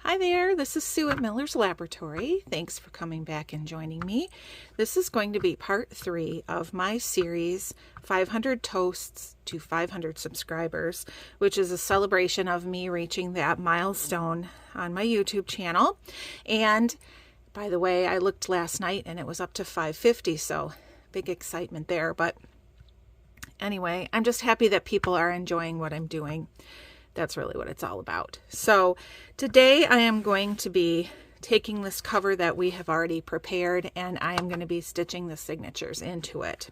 Hi there, this is Sue at Miller's Laboratory. Thanks for coming back and joining me. This is going to be part 3 of my series 500 Toasts to 500 Subscribers, which is a celebration of me reaching that milestone on my YouTube channel. And by the way, I looked last night and it was up to 550, so big excitement there. But anyway, I'm just happy that people are enjoying what I'm doing. That's really what it's all about. So today I am going to be taking this cover that we have already prepared and I am going to be stitching the signatures into it.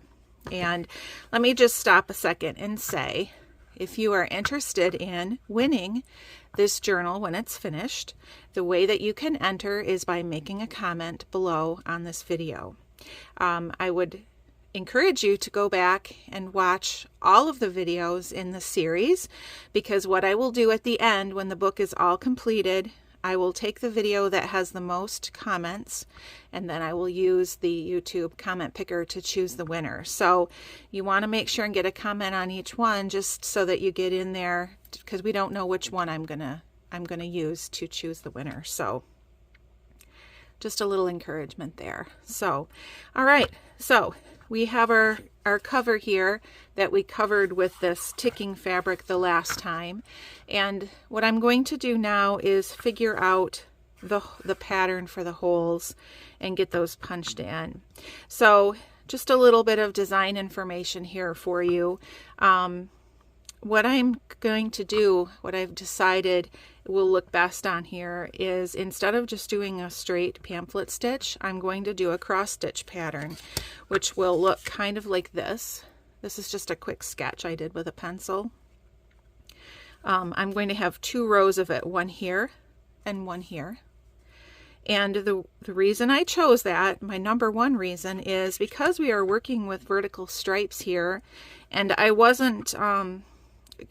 And let me just stop a second and say, if you are interested in winning this journal when it's finished, the way that you can enter is by making a comment below on this video. I would encourage you to go back and watch all of the videos in the series, because what I will do at the end when the book is all completed, I will take the video that has the most comments and then I will use the YouTube comment picker to choose the winner. So you want to make sure and get a comment on each one just so that you get in there, because we don't know which one I'm gonna use to choose the winner. So just a little encouragement there. So all right, so we have our cover here that we covered with this ticking fabric the last time. And what I'm going to do now is figure out the pattern for the holes and get those punched in. So just a little bit of design information here for you. What I'm going to do, what I've decided will look best on here is, instead of just doing a straight pamphlet stitch, I'm going to do a cross stitch pattern, which will look kind of like this. This is just a quick sketch I did with a pencil. I'm going to have 2 rows of it, one here and one here. And the reason I chose that, my number one reason, is because we are working with vertical stripes here, and I wasn't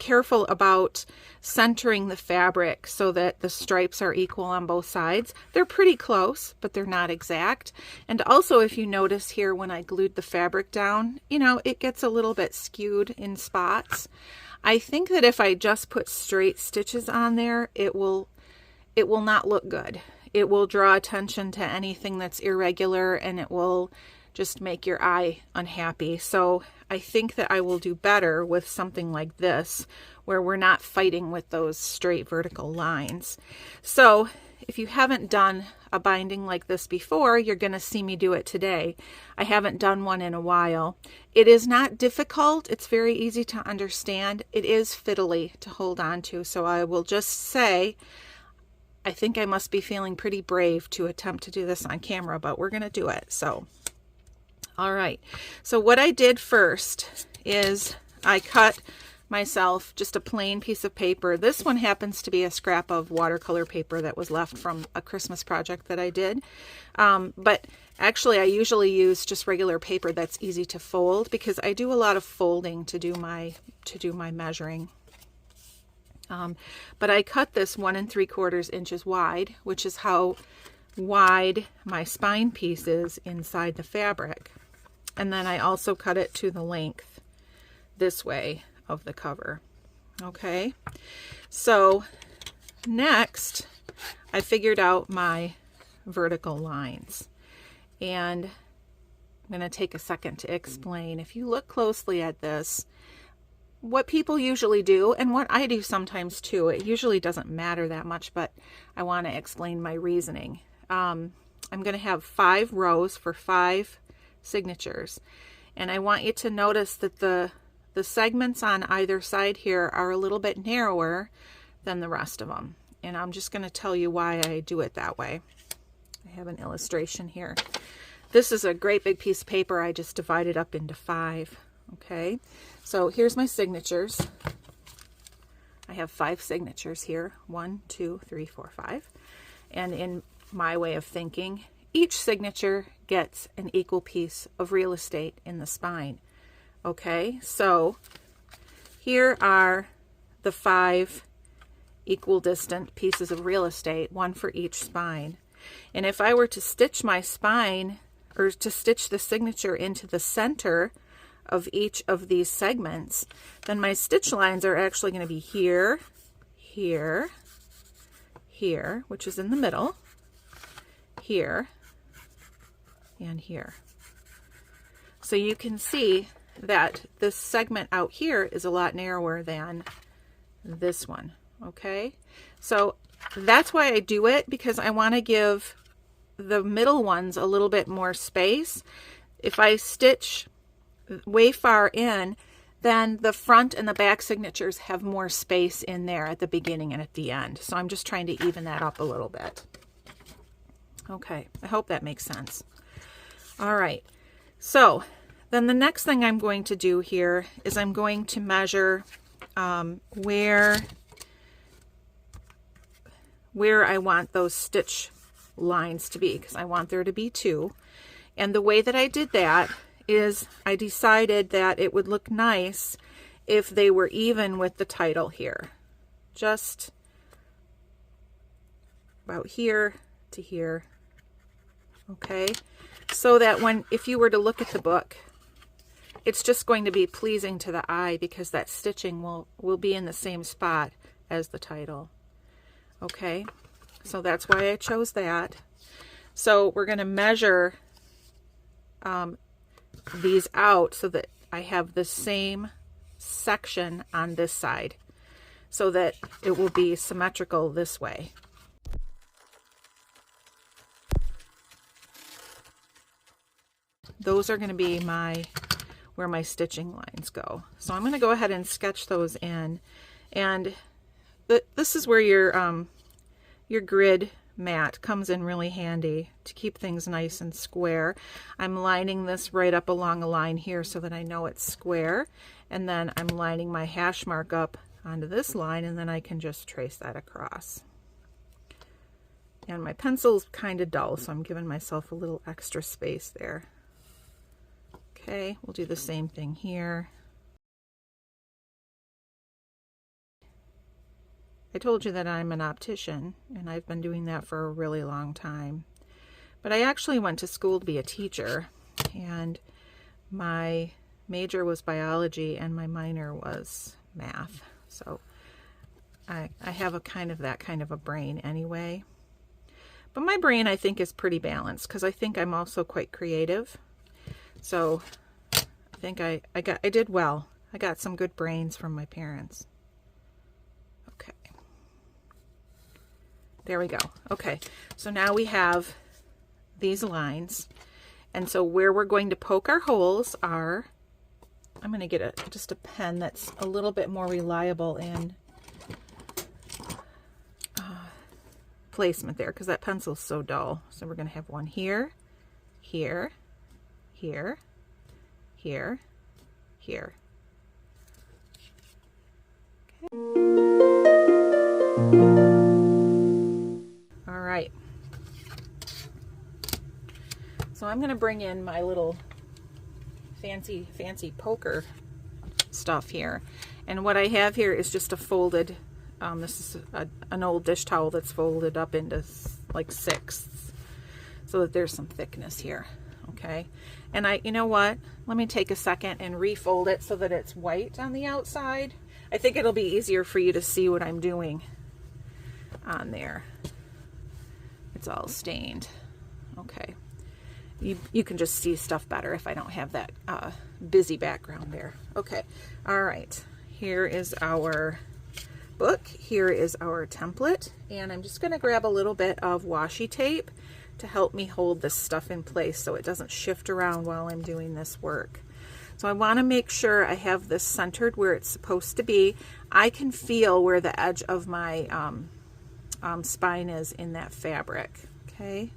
careful about centering the fabric so that the stripes are equal on both sides. They're pretty close, but they're not exact. And also, if you notice here, when I glued the fabric down, you know, it gets a little bit skewed in spots. I think that if I just put straight stitches on there, it will not look good. It will draw attention to anything that's irregular and it will just make your eye unhappy. So I think that I will do better with something like this, where we're not fighting with those straight vertical lines. So if you haven't done a binding like this before, you're going to see me do it today. I haven't done one in a while. It is not difficult. It's very easy to understand. It is fiddly to hold on to. So I will just say, I think I must be feeling pretty brave to attempt to do this on camera, but we're going to do it. So all right, so what I did first is I cut myself just a plain piece of paper. This one happens to be a scrap of watercolor paper that was left from a Christmas project that I did. But actually I usually use just regular paper that's easy to fold, because I do a lot of folding to do my measuring. But I cut this 1 3/4 inches wide, which is how wide my spine piece is inside the fabric. And then I also cut it to the length this way of the cover. Okay, so next I figured out my vertical lines, and I'm going to take a second to explain. If you look closely at this, what people usually do, and what I do sometimes too, it usually doesn't matter that much, but I want to explain my reasoning. I'm going to have 5 rows for 5 signatures, and I want you to notice that the segments on either side here are a little bit narrower than the rest of them, and I'm just going to tell you why I do it that way. I have an illustration here. This is a great big piece of paper. I just divided up into 5. Okay, so here's my signatures. I have 5 signatures here, 1 2 3 4 5, and in my way of thinking, each signature gets an equal piece of real estate in the spine. Okay, so here are the 5 equal distant pieces of real estate, one for each spine. And if I were to stitch my spine, or to stitch the signature into the center of each of these segments, then my stitch lines are actually going to be here, here, here, which is in the middle, here, and here. So you can see that this segment out here is a lot narrower than this one, okay? So that's why I do it, because I want to give the middle ones a little bit more space. If I stitch way far in, then the front and the back signatures have more space in there at the beginning and at the end. So I'm just trying to even that up a little bit. Okay, I hope that makes sense. All right, so then the next thing I'm going to do here is I'm going to measure where I want those stitch lines to be, because I want there to be 2. And the way that I did that is I decided that it would look nice if they were even with the title here. Just about here to here. Okay? So that if you were to look at the book, it's just going to be pleasing to the eye, because that stitching will be in the same spot as the title. Okay? So that's why I chose that. So we're going to measure these out so that I have the same section on this side, so that it will be symmetrical this way. Those are going to be where my stitching lines go. So I'm going to go ahead and sketch those in, and this is where your grid mat comes in really handy to keep things nice and square. I'm lining this right up along a line here so that I know it's square, and then I'm lining my hash mark up onto this line, and then I can just trace that across. And my pencil's kind of dull, so I'm giving myself a little extra space there. Okay, we'll do the same thing here. I told you that I'm an optician, and I've been doing that for a really long time. But I actually went to school to be a teacher, and my major was biology and my minor was math. So I have that kind of a brain anyway. But my brain, I think, is pretty balanced, because I think I'm also quite creative. So I think I did well. I got some good brains from my parents. Okay. There we go. Okay, so now we have these lines. And so where we're going to poke our holes are, I'm going to get just a pen that's a little bit more reliable in placement there, because that pencil's so dull. So we're going to have one here, here, here, here, here. Okay. All right. So I'm going to bring in my little fancy poker stuff here. And what I have here is just a folded, this is an old dish towel that's folded up into like sixths, so that there's some thickness here. Okay, and you know what? Let me take a second and refold it so that it's white on the outside. I think it'll be easier for you to see what I'm doing on there. It's all stained. Okay, you can just see stuff better if I don't have that busy background there. Okay, all right. Here is our book. Here is our template, and I'm just going to grab a little bit of washi tape to help me hold this stuff in place so it doesn't shift around while I'm doing this work. So I want to make sure I have this centered where it's supposed to be. I can feel where the edge of my spine is in that fabric. Okay,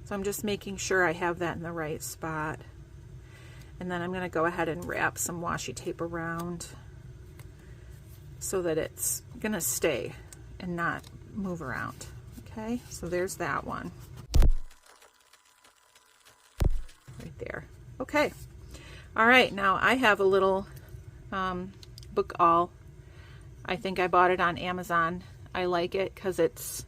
so I'm just making sure I have that in the right spot. And then I'm going to go ahead and wrap some washi tape around so that it's going to stay and not move around. Okay, so there's that one. Right there. Okay. All right, now I have a little book awl. I think I bought it on Amazon. I like it because it's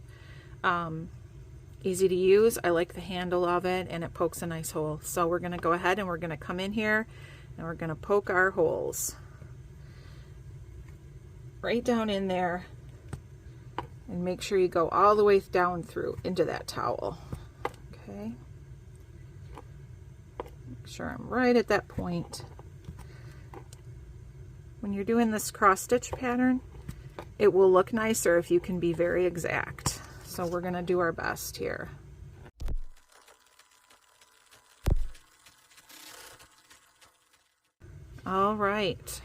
easy to use. I like the handle of it, and it pokes a nice hole. So we're going to go ahead and we're going to come in here and we're going to poke our holes right down in there And make sure you go all the way down through into that towel. Okay. Make sure I'm right at that point. When you're doing this cross stitch pattern, it will look nicer if you can be very exact. So we're going to do our best here. All right.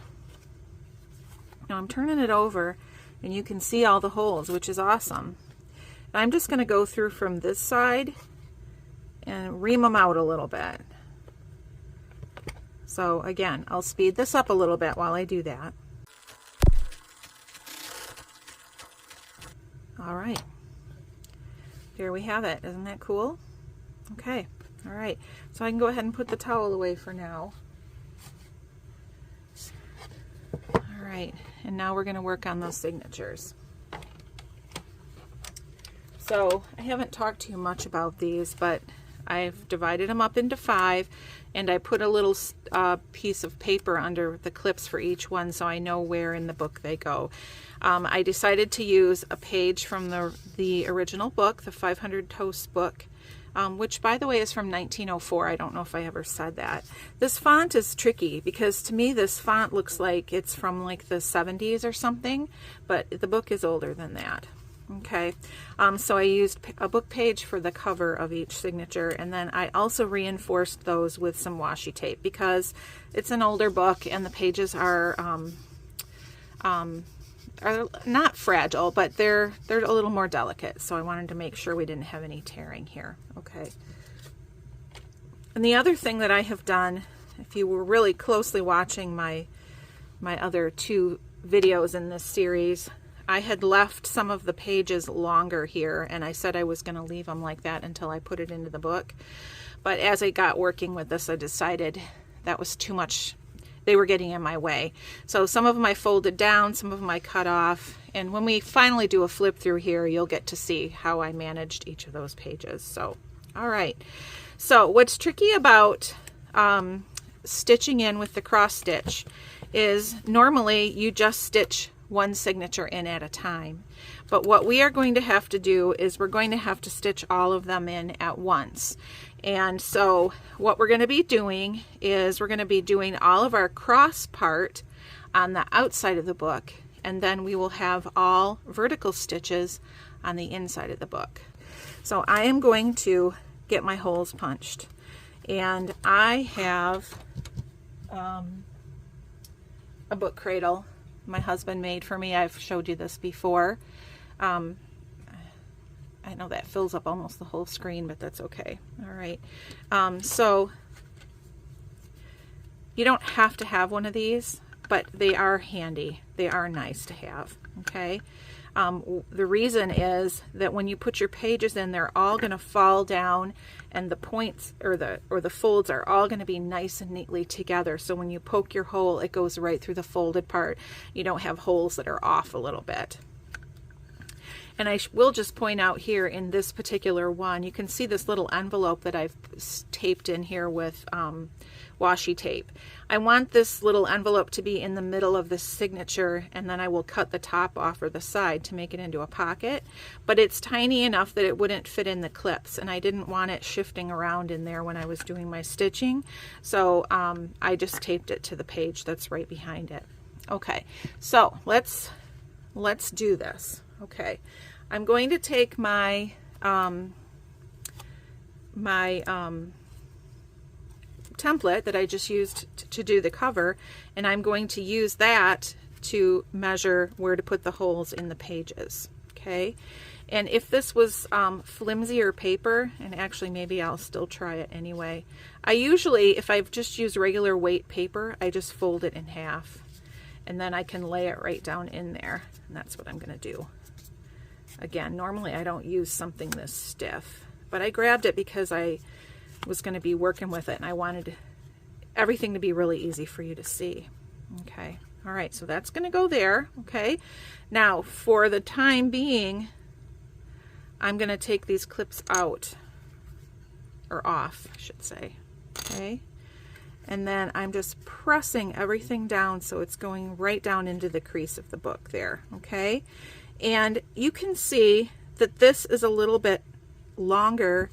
Now I'm turning it over and you can see all the holes, which is awesome. And I'm just going to go through from this side and ream them out a little bit. So again, I'll speed this up a little bit while I do that. All right. There we have it. Isn't that cool? Okay. All right. So I can go ahead and put the towel away for now. All right. And now we're going to work on those signatures. So I haven't talked to you much about these, but I've divided them up into 5, and I put a little piece of paper under the clips for each one so I know where in the book they go. I decided to use a page from the original book, the 500 Toasts book, which by the way is from 1904. I don't know if I ever said that. This font is tricky because to me this font looks like it's from like the 70s or something, but the book is older than that. Okay, so I used a book page for the cover of each signature, and then I also reinforced those with some washi tape because it's an older book and the pages are not fragile, but they're a little more delicate. So I wanted to make sure we didn't have any tearing here. Okay. And the other thing that I have done, if you were really closely watching my other 2 videos in this series, I had left some of the pages longer here, and I said I was going to leave them like that until I put it into the book. But as I got working with this, I decided that was too much. They were getting in my way. So some of them I folded down, some of them I cut off, and when we finally do a flip through here, you'll get to see how I managed each of those pages. So, all right. So what's tricky about stitching in with the cross stitch is normally you just stitch one signature in at a time. But what we are going to have to do is we're going to have to stitch all of them in at once. And so what we're going to be doing is we're going to be doing all of our cross part on the outside of the book, and then we will have all vertical stitches on the inside of the book. So I am going to get my holes punched, and I have a book cradle my husband made for me. I've showed you this before. I know that fills up almost the whole screen, but that's okay. All right. So you don't have to have one of these, but they are handy. They are nice to have. Okay. The reason is that when you put your pages in, they're all going to fall down, and the points or the folds are all going to be nice and neatly together. So when you poke your hole, it goes right through the folded part. You don't have holes that are off a little bit. And I will just point out here in this particular one, you can see this little envelope that I've taped in here with washi tape. I want this little envelope to be in the middle of the signature, and then I will cut the top off or the side to make it into a pocket. But it's tiny enough that it wouldn't fit in the clips, and I didn't want it shifting around in there when I was doing my stitching. So I just taped it to the page that's right behind it. Okay, so let's do this. Okay, I'm going to take my template that I just used to do the cover, and I'm going to use that to measure where to put the holes in the pages. Okay, and if this was flimsier paper, and actually maybe I'll still try it anyway, I usually, if I've just used regular weight paper, I just fold it in half, and then I can lay it right down in there, and that's what I'm going to do. Again, normally I don't use something this stiff, but I grabbed it because I was going to be working with it, and I wanted everything to be really easy for you to see. Okay, all right, so that's going to go there. Okay, now for the time being, I'm going to take these clips out, or off, I should say. Okay, and then I'm just pressing everything down so it's going right down into the crease of the book there. Okay, And you can see that this is a little bit longer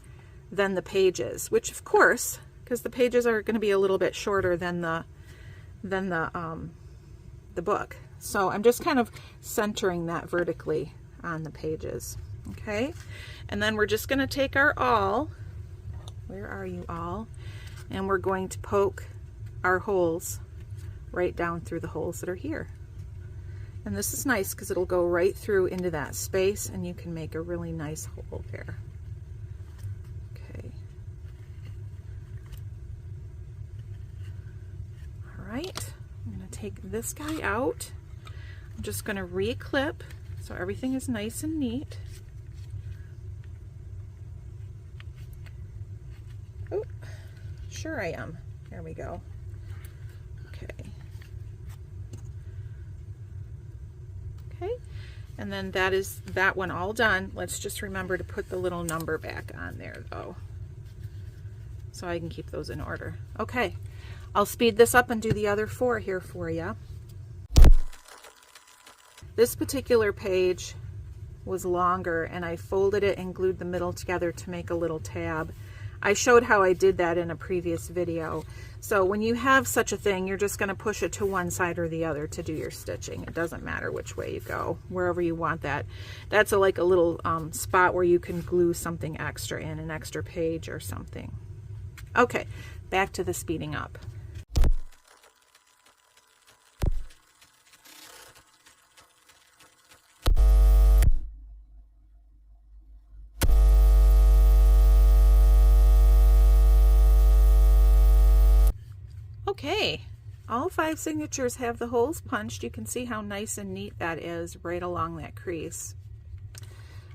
than the pages, which of course, because the pages are going to be a little bit shorter than the book. So I'm just kind of centering that vertically on the pages. Okay, and then we're just going to take our awl. Where are you, awl? And we're going to poke our holes right down through the holes that are here. And this is nice because it'll go right through into that space and you can make a really nice hole there. Okay. All right, I'm going to take this guy out. I'm just going to re-clip so everything is nice and neat. Oh, sure I am. There we go. Okay. Okay, and then that is that one all done. Let's just remember to put the little number back on there though, so I can keep those in order. Okay, I'll speed this up and do the other 4 here for you. This particular page was longer and I folded it and glued the middle together to make a little tab. I showed how I did that in a previous video. So when you have such a thing, you're just going to push it to one side or the other to do your stitching. It doesn't matter which way you go, wherever you want that. That's like a little spot where you can glue something extra in, an extra page or something. Okay, back to the speeding up. Okay, all 5 signatures have the holes punched. You can see how nice and neat that is right along that crease.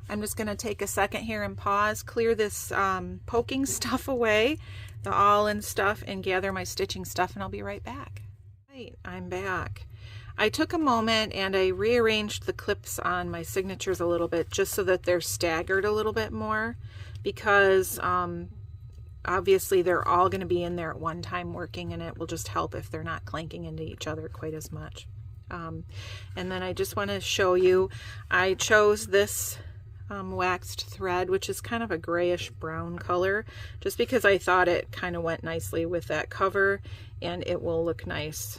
I'm just going to take a second here and pause, clear this poking stuff away, the awl and stuff, and gather my stitching stuff, and I'll be right back. Right, I'm back. I took a moment and I rearranged the clips on my signatures a little bit just so that they're staggered a little bit more, because obviously they're all going to be in there at one time working, and it will just help if they're not clanking into each other quite as much. And then I just want to show you, I chose this waxed thread, which is kind of a grayish brown color, just because I thought it kind of went nicely with that cover and it will look nice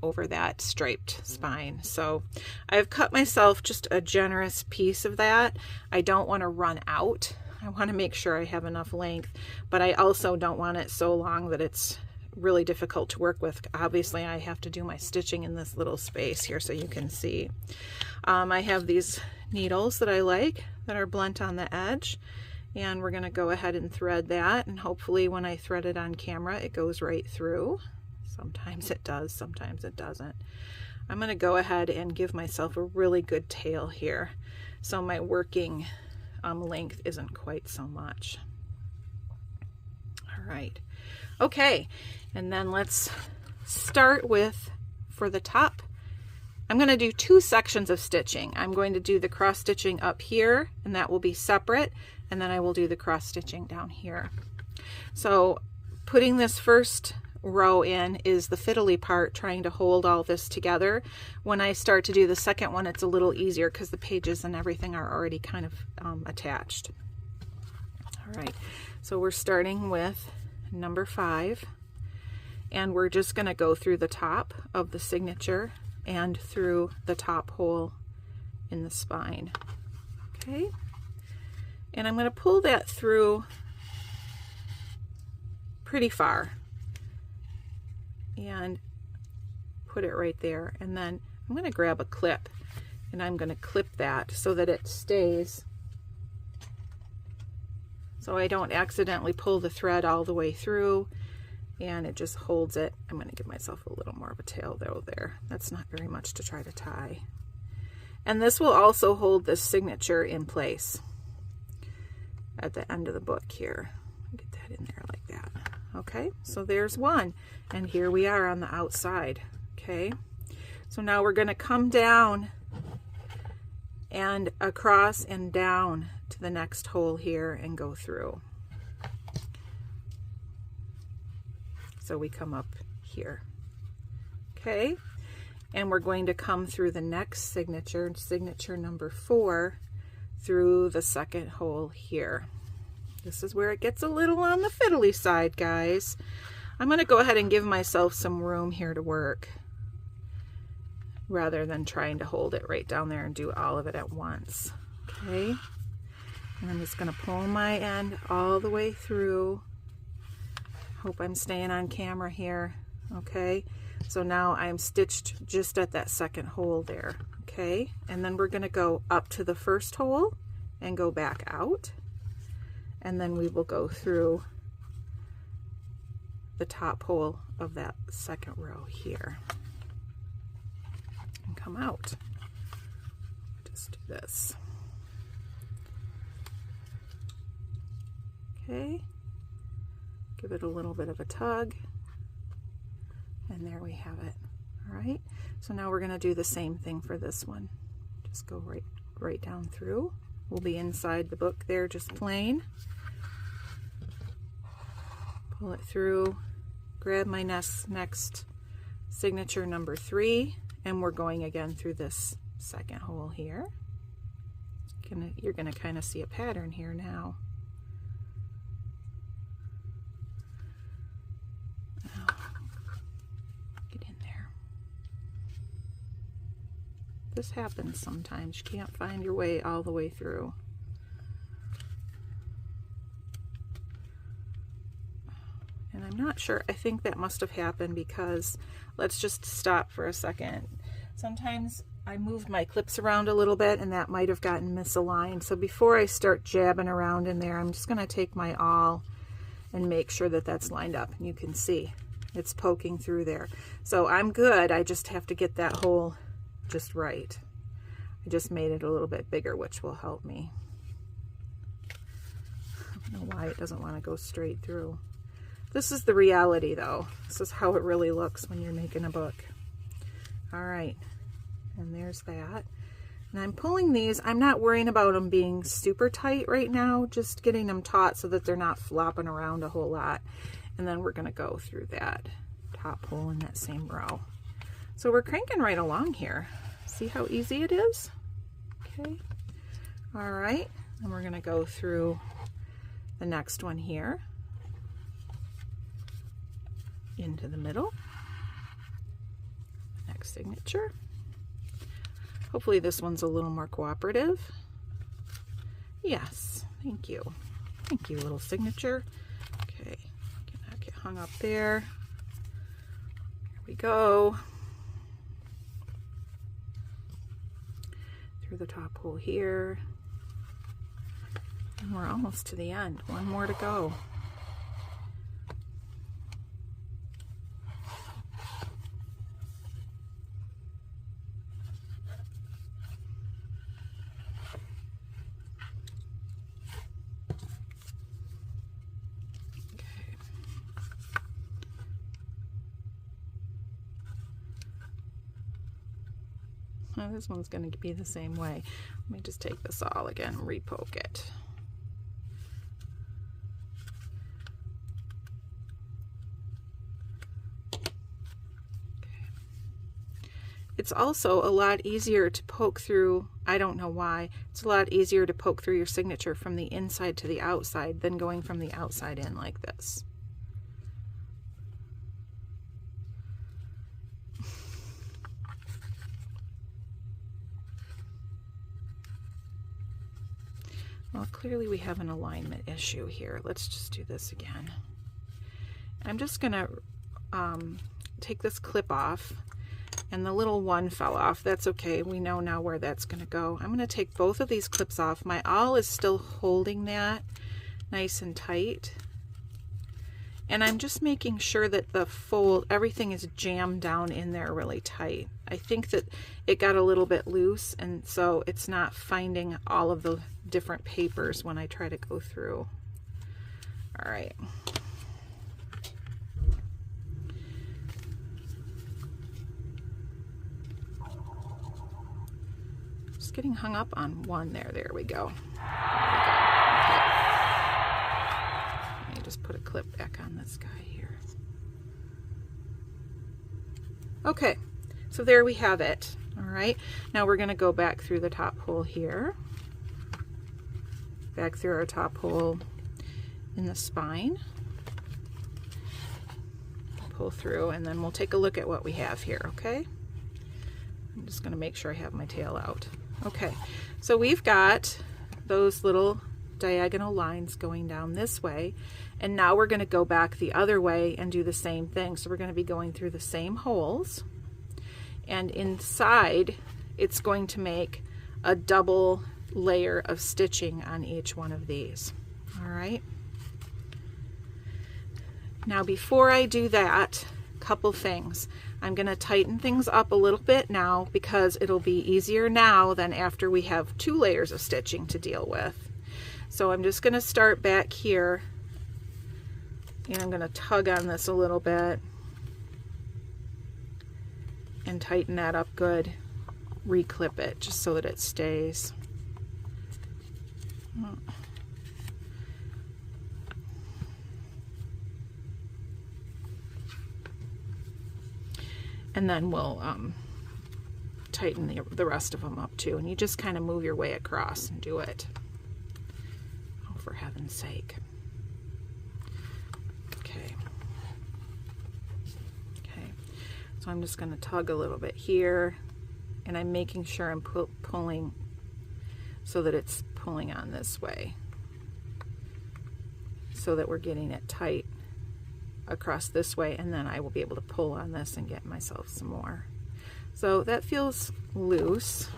over that striped spine. So I've cut myself just a generous piece of that. I don't want to run out. I want to make sure I have enough length, but I also don't want it so long that it's really difficult to work with. Obviously, I have to do my stitching in this little space here so you can see. I have these needles that I like that are blunt on the edge, and we're going to go ahead and thread that, and hopefully when I thread it on camera it goes right through. Sometimes it does, sometimes it doesn't. I'm going to go ahead and give myself a really good tail here so my working length isn't quite so much. All right, okay, and then let's start with, for the top, I'm going to do 2 sections of stitching. I'm going to do the cross stitching up here, and that will be separate, and then I will do the cross stitching down here. So putting this first row in is the fiddly part, trying to hold all this together. When I start to do the second one, it's a little easier because the pages and everything are already kind of attached. All right, so we're starting with number 5, and we're just going to go through the top of the signature and through the top hole in the spine. Okay, and I'm going to pull that through pretty far and put it right there, and then I'm going to grab a clip and I'm going to clip that so that it stays, so I don't accidentally pull the thread all the way through and it just holds it. I'm going to give myself a little more of a tail though there. That's not very much to try to tie. And this will also hold this signature in place at the end of the book here. Get that in there like that. Okay, so there's one, and here we are on the outside. Okay, so now we're going to come down and across and down to the next hole here and go through. So we come up here. Okay, and we're going to come through the next signature, signature number 4, through the second hole here. This is where it gets a little on the fiddly side, guys. I'm going to go ahead and give myself some room here to work rather than trying to hold it right down there and do all of it at once. Okay, and I'm just going to pull my end all the way through. Hope I'm staying on camera here. Okay, so now I'm stitched just at that second hole there. Okay, and then we're going to go up to the first hole and go back out, and then we will go through the top hole of that second row here and come out. Just do this. Okay, give it a little bit of a tug, and there we have it. All right, so now we're going to do the same thing for this one. Just go right down through. We'll be inside the book there, just plain. Pull it through, grab my next signature number 3, and we're going again through this second hole here. You're gonna kind of see a pattern here now. Get in there. This happens sometimes. You can't find your way all the way through. And I'm not sure, I think that must have happened because, let's just stop for a second. Sometimes I moved my clips around a little bit and that might have gotten misaligned. So before I start jabbing around in there, I'm just going to take my awl and make sure that that's lined up. And you can see it's poking through there. So I'm good, I just have to get that hole just right. I just made it a little bit bigger, which will help me. I don't know why it doesn't want to go straight through. This is the reality though. This is how it really looks when you're making a book. All right, and there's that. And I'm pulling these, I'm not worrying about them being super tight right now, just getting them taut so that they're not flopping around a whole lot. And then we're gonna go through that top hole in that same row. So we're cranking right along here. See how easy it is? Okay, all right, and we're gonna go through the next one here. Into the middle, next signature. Hopefully this one's a little more cooperative. Yes, thank you. Thank you, little signature. Okay, get hung up there. Here we go. Through the top hole here. And we're almost to the end. One more to go. This one's going to be the same way. Let me just take this all again, repoke it. Okay. It's also a lot easier to poke through, I don't know why, it's a lot easier to poke through your signature from the inside to the outside than going from the outside in like this. Well, clearly we have an alignment issue here. Let's just do this again. I'm just gonna take this clip off, and the little one fell off. That's okay, we know now where that's gonna go. I'm gonna take both of these clips off. My awl is still holding that nice and tight. And I'm just making sure that the fold, everything is jammed down in there really tight. I think that it got a little bit loose, and so it's not finding all of the different papers when I try to go through. All right. Just getting hung up on one there. There we go. Let me just put a clip back on this guy here. Okay, So there we have it. All right, now we're going to go back through the top hole here, back through our top hole in the spine, pull through, and then we'll take a look at what we have here. Okay, I'm just going to make sure I have my tail out. Okay, so we've got those little diagonal lines going down this way, and now we're going to go back the other way and do the same thing. So we're going to be going through the same holes, and inside it's going to make a double layer of stitching on each one of these. All right, now before I do that, couple things. I'm going to tighten things up a little bit now because it'll be easier now than after we have 2 layers of stitching to deal with. So I'm just going to start back here, and I'm going to tug on this a little bit and tighten that up good. Reclip it just so that it stays. And then we'll tighten the rest of them up too. And you just kind of move your way across and do it. Oh, for heaven's sake. Okay. Okay. So I'm just going to tug a little bit here. And I'm making sure I'm pulling so that it's pulling on this way, so that we're getting it tight across this way, and then I will be able to pull on this and get myself some more. So that feels loose.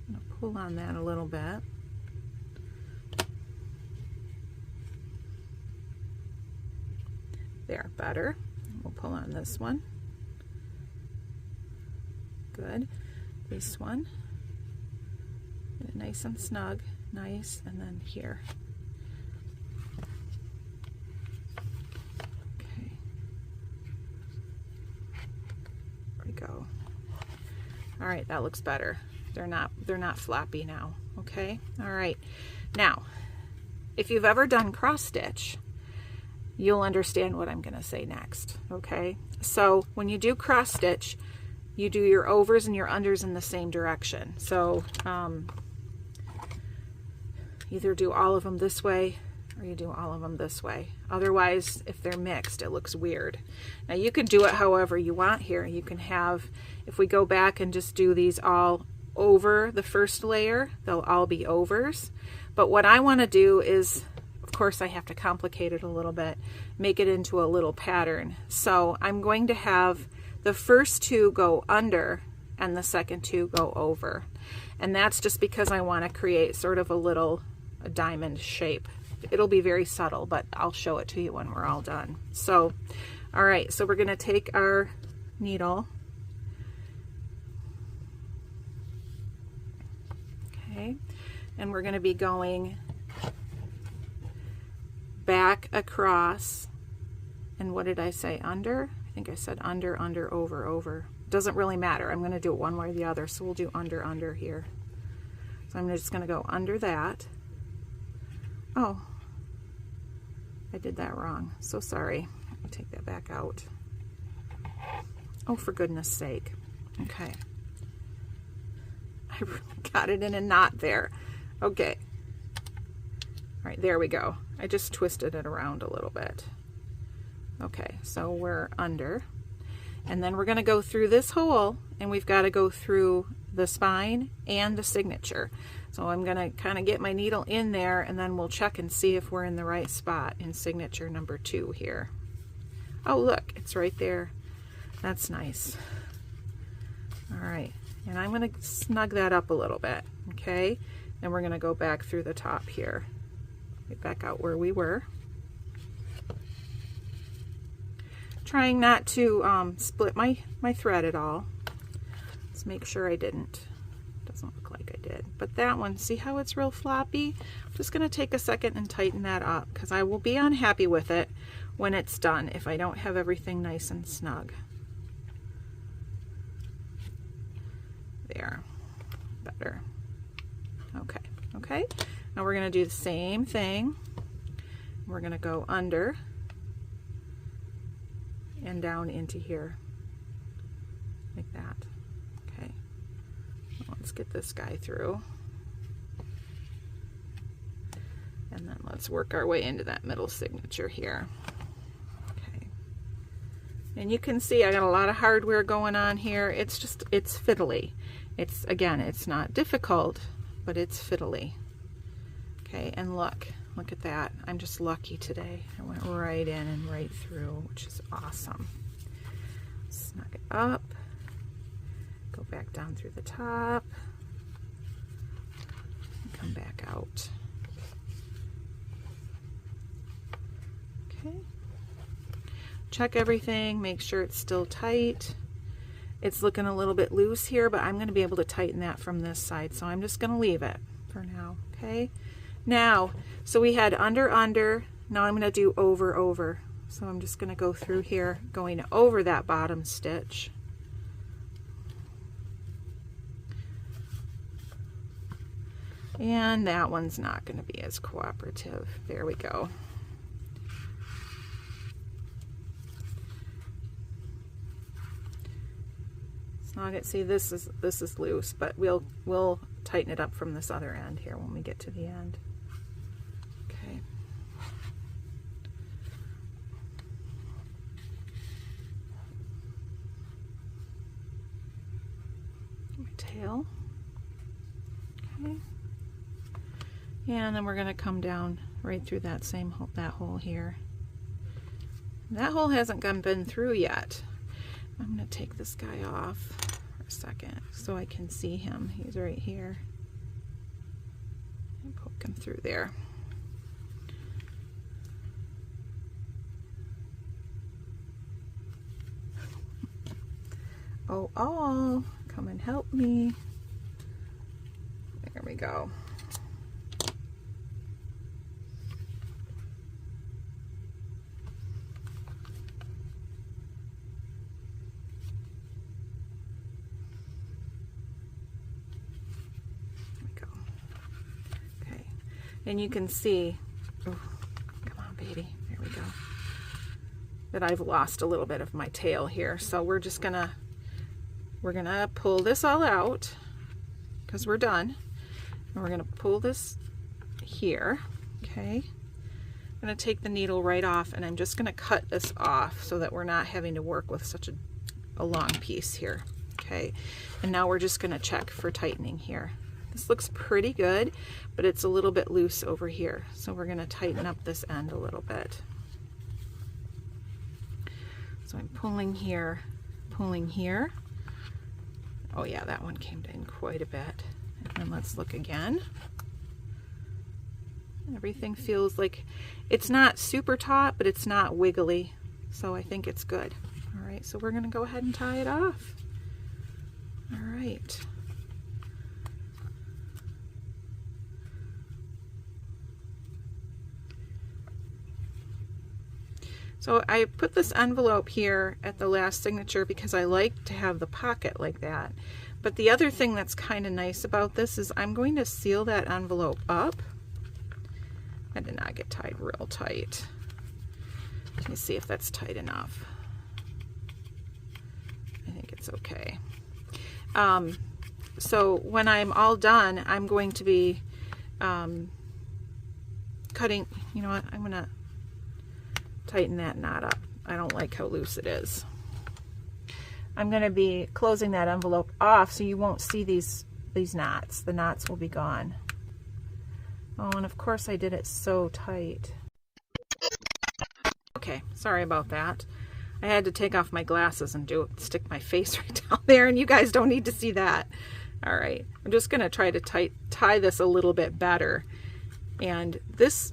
I'm going to pull on that a little bit. There, better. We'll pull on this one. Good. This one. Get it nice and snug. Nice. And then here. Okay. There we go. All right, that looks better. They're not floppy now. Okay? All right. Now, if you've ever done cross stitch, you'll understand what I'm going to say next. Okay? So, when you do cross stitch, you do your overs and your unders in the same direction. So either do all of them this way or you do all of them this way. Otherwise, if they're mixed, it looks weird. Now you can do it however you want here. You can have, if we go back and just do these all over the first layer, they'll all be overs. But what I want to do is, of course I have to complicate it a little bit, make it into a little pattern. So I'm going to have the first 2 go under and the second 2 go over. And that's just because I want to create sort of a diamond shape. It'll be very subtle, but I'll show it to you when we're all done. So, all right, so we're going to take our needle. Okay, and we're going to be going back across, and what did I say, under? I think I said under, under, over, over. Doesn't really matter. I'm going to do it one way or the other, so we'll do under, under here. So I'm just going to go under that. Oh, I did that wrong. So sorry. I'll take that back out. Oh, for goodness sake. Okay. I got it in a knot there. Okay. All right, there we go. I just twisted it around a little bit. Okay, so we're under. And then we're going to go through this hole, and we've got to go through the spine and the signature. So I'm going to kind of get my needle in there, and then we'll check and see if we're in the right spot in signature number 2 here. Oh, look, it's right there. That's nice. All right, and I'm going to snug that up a little bit, okay? And we're going to go back through the top here. Get back out where we were. Trying not to split my thread at all. Let's make sure I didn't. Doesn't look like I did. But that one, see how it's real floppy? I'm just going to take a second and tighten that up because I will be unhappy with it when it's done if I don't have everything nice and snug. There. Better. Okay. Okay. Now we're going to do the same thing. We're going to go under and down into here, like that. Okay, let's get this guy through. And then let's work our way into that middle signature here. Okay. And you can see I got a lot of hardware going on here. It's fiddly. Again, it's not difficult, but it's fiddly. Okay, and look at that. I'm just lucky today. I went right in and right through, which is awesome. Snug it up. Go back down through the top. And come back out. Okay. Check everything, make sure it's still tight. It's looking a little bit loose here, but I'm going to be able to tighten that from this side, so I'm just going to leave it for now. Okay. Now, so we had under, now I'm going to do over. So I'm just going to go through here, going over that bottom stitch. And that one's not going to be as cooperative. There we go. Snug it. See, this is loose, but we'll tighten it up from this other end here when we get to the end. Okay. My tail. Okay. And then we're going to come down right through that same hole, that hole here. That hole hasn't been through yet. I'm going to take this guy off for a second so I can see him. He's right here. And poke him through there. Oh, come and help me. There we go. And you can see, oh, come on baby, there we go, that I've lost a little bit of my tail here. So we're gonna pull this all out because we're done. And we're gonna pull this here, okay? I'm gonna take the needle right off and I'm just gonna cut this off so that we're not having to work with such a long piece here, okay? And now we're just gonna check for tightening here. This looks pretty good, but it's a little bit loose over here. So we're going to tighten up this end a little bit. So I'm pulling here, pulling here. Oh yeah, that one came in quite a bit. And then let's look again. Everything feels like it's not super taut, but it's not wiggly. So I think it's good. All right, so we're going to go ahead and tie it off. All right. So I put this envelope here at the last signature because I like to have the pocket like that. But the other thing that's kind of nice about this is I'm going to seal that envelope up. I did not get tied real tight. Let me see if that's tight enough. I think it's okay. So when I'm all done, I'm going to be cutting, you know what, I'm going to tighten that knot up. I don't like how loose it is. I'm going to be closing that envelope off so you won't see these knots. The knots will be gone. Oh, and of course I did it so tight. Okay, sorry about that. I had to take off my glasses and stick my face right down there, and you guys don't need to see that. All right, I'm just going to try to tie this a little bit better. And this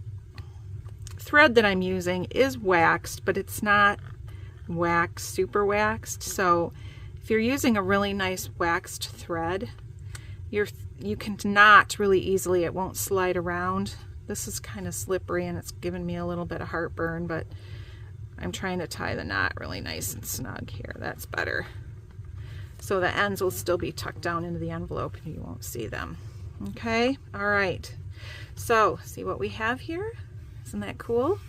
thread that I'm using is waxed, but it's not super waxed. So if you're using a really nice waxed thread, you can knot really easily. It won't slide around. This is kind of slippery and it's giving me a little bit of heartburn, but I'm trying to tie the knot really nice and snug here. That's better. So the ends will still be tucked down into the envelope and you won't see them. Okay, all right. So see what we have here? Isn't that cool?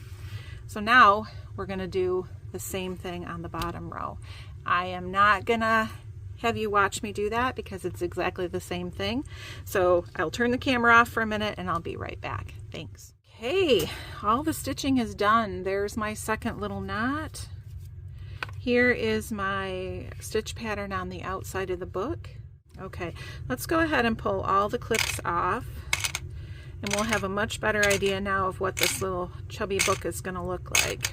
So now we're going to do the same thing on the bottom row. I am not gonna have you watch me do that because it's exactly the same thing. So I'll turn the camera off for a minute and I'll be right back. Thanks. Okay, all the stitching is done. There's my second little knot. Here is my stitch pattern on the outside of the book. Okay, let's go ahead and pull all the clips off, and we'll have a much better idea now of what this little chubby book is going to look like.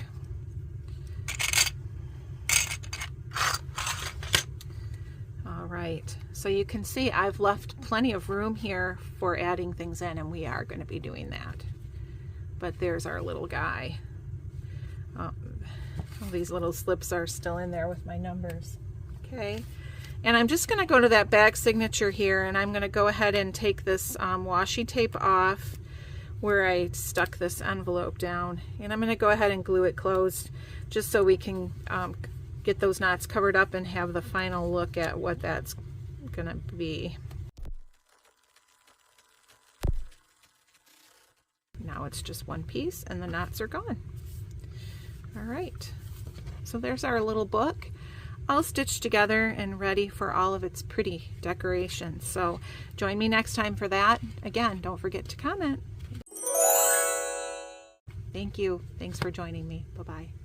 All right, so you can see I've left plenty of room here for adding things in, and we are going to be doing that. But there's our little guy. All these little slips are still in there with my numbers. Okay, and I'm just going to go to that back signature here, and I'm going to go ahead and take this washi tape off where I stuck this envelope down, and I'm going to go ahead and glue it closed just so we can get those knots covered up and have the final look at what that's going to be. Now it's just one piece and the knots are gone. All right, so there's our little book all stitched together and ready for all of its pretty decorations. So join me next time for that. Again, don't forget to comment. Thank you. Thanks for joining me. Bye-bye.